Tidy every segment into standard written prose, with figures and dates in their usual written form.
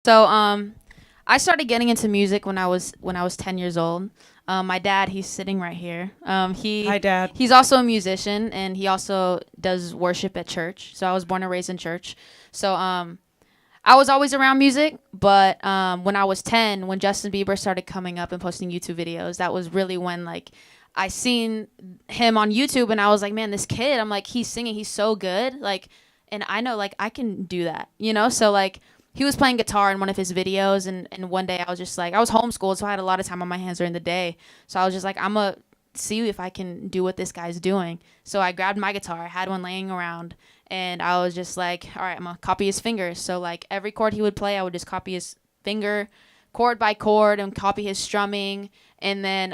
So I started getting into music when I was 10 years old. My dad, he's sitting right here. Hi, Dad. He's also a musician and he also does worship at church. So I was born and raised in church. So I was always around music, but when I was 10, when Justin Bieber started coming up and posting YouTube videos, that was really when like I seen him on YouTube and I was like, man, this kid, I'm like, he's singing, he's so good. Like, and I know like I can do that, you know? So like he was playing guitar in one of his videos and one day I was just like, I was homeschooled, so I had a lot of time on my hands during the day. So I was just like, I'm a see if I can do what this guy's doing. So I grabbed my guitar, I had one laying around, and I was just like, all right, I'm gonna copy his fingers. So like every chord he would play, I would just copy his finger, chord by chord, and copy his strumming. And then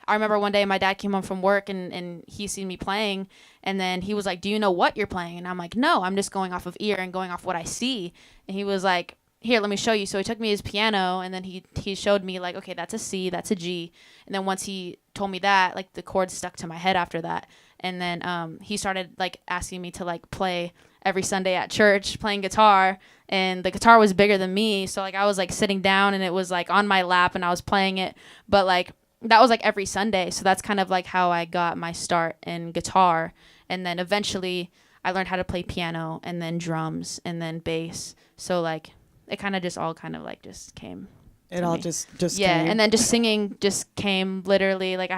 I remember one day my dad came home from work and he seen me playing, and then he was like, do you know what you're playing? And I'm like, no, I'm just going off of ear and going off what I see. And he was like, here, let me show you. So he took me his piano and then he showed me like, okay, that's a C, that's a G. And then once he told me that, like the chords stuck to my head after that. And then he started like asking me to like play every Sunday at church playing guitar, and the guitar was bigger than me. So like I was like sitting down and it was like on my lap and I was playing it. But like that was like every Sunday. So that's kind of like how I got my start in guitar. And then eventually I learned how to play piano and then drums and then bass. So like it kind of just all kind of like just came. It to all me. just Yeah, came. and then just singing just came literally. Like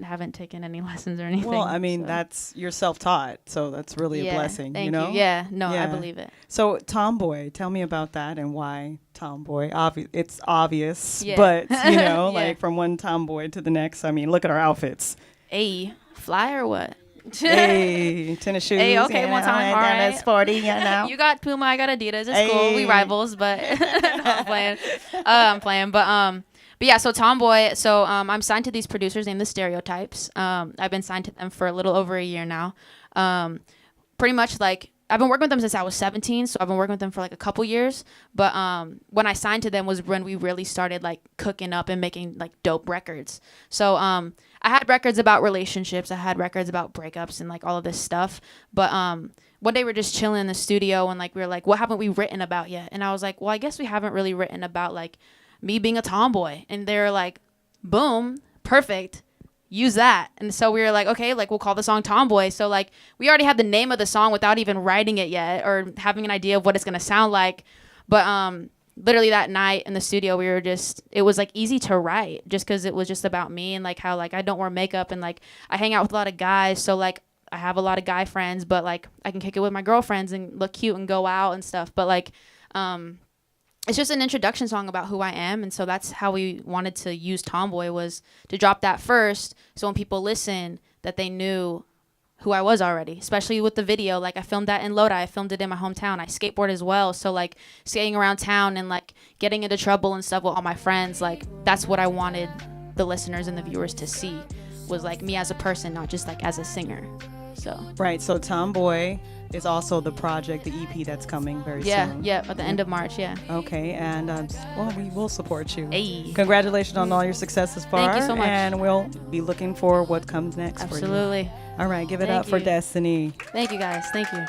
haven't taken any lessons or anything. Well, I mean, so. that's you're self-taught, so that's really a blessing, Thank you know? Yeah, no, I Yeah. believe it. So, Tomboy, tell me about that and why Tomboy. It's obvious, Yeah. but you know, Yeah. like from one tomboy to the next. I mean, look at our outfits. Hey, fly or what? Hey, tennis shoes. Hey, okay, you one know, time, and all then right. it's sporty, you know. You got Puma, I got Adidas. It's cool. We Hey. rivals, but no, I'm playing. I'm playing, but yeah. So Tomboy. So I'm signed to these producers named The Stereotypes. I've been signed to them for a little over a year now. Pretty much like I've been working with them since I was 17, so I've been working with them for like a couple years. But when I signed to them was when we really started like cooking up and making like dope records. So I had records about relationships, I had records about breakups and like all of this stuff. But one day we're just chilling in the studio and like we were like, what haven't we written about yet? And I was like, well, I guess we haven't really written about like me being a tomboy. And they're like, boom, perfect, use that. And so we were like, okay, like we'll call the song Tomboy. So like we already had the name of the song without even writing it yet or having an idea of what it's gonna sound like. But literally that night in the studio we were just, it was like easy to write just because it was just about me and like how like I don't wear makeup and like I hang out with a lot of guys. So like I have a lot of guy friends, but like I can kick it with my girlfriends and look cute and go out and stuff. But like it's just an introduction song about who I am. And so that's how we wanted to use Tomboy, was to drop that first. So when people listen, that they knew who I was already, especially with the video. Like I filmed that in Lodi. I filmed it in my hometown. I skateboard as well. So like skating around town and like getting into trouble and stuff with all my friends. Like that's what I wanted the listeners and the viewers to see, was like me as a person, not just like as a singer. So Right. So, Tomboy is also the project, the EP that's coming very soon. yeah, at the end of March, yeah. Okay, and well, we will support you. Hey. Congratulations on all your successes, far. Thank you so much. And we'll be looking for what comes next for you. Absolutely. All right, give it Thank up for you. Destiny. Thank you guys. Thank you.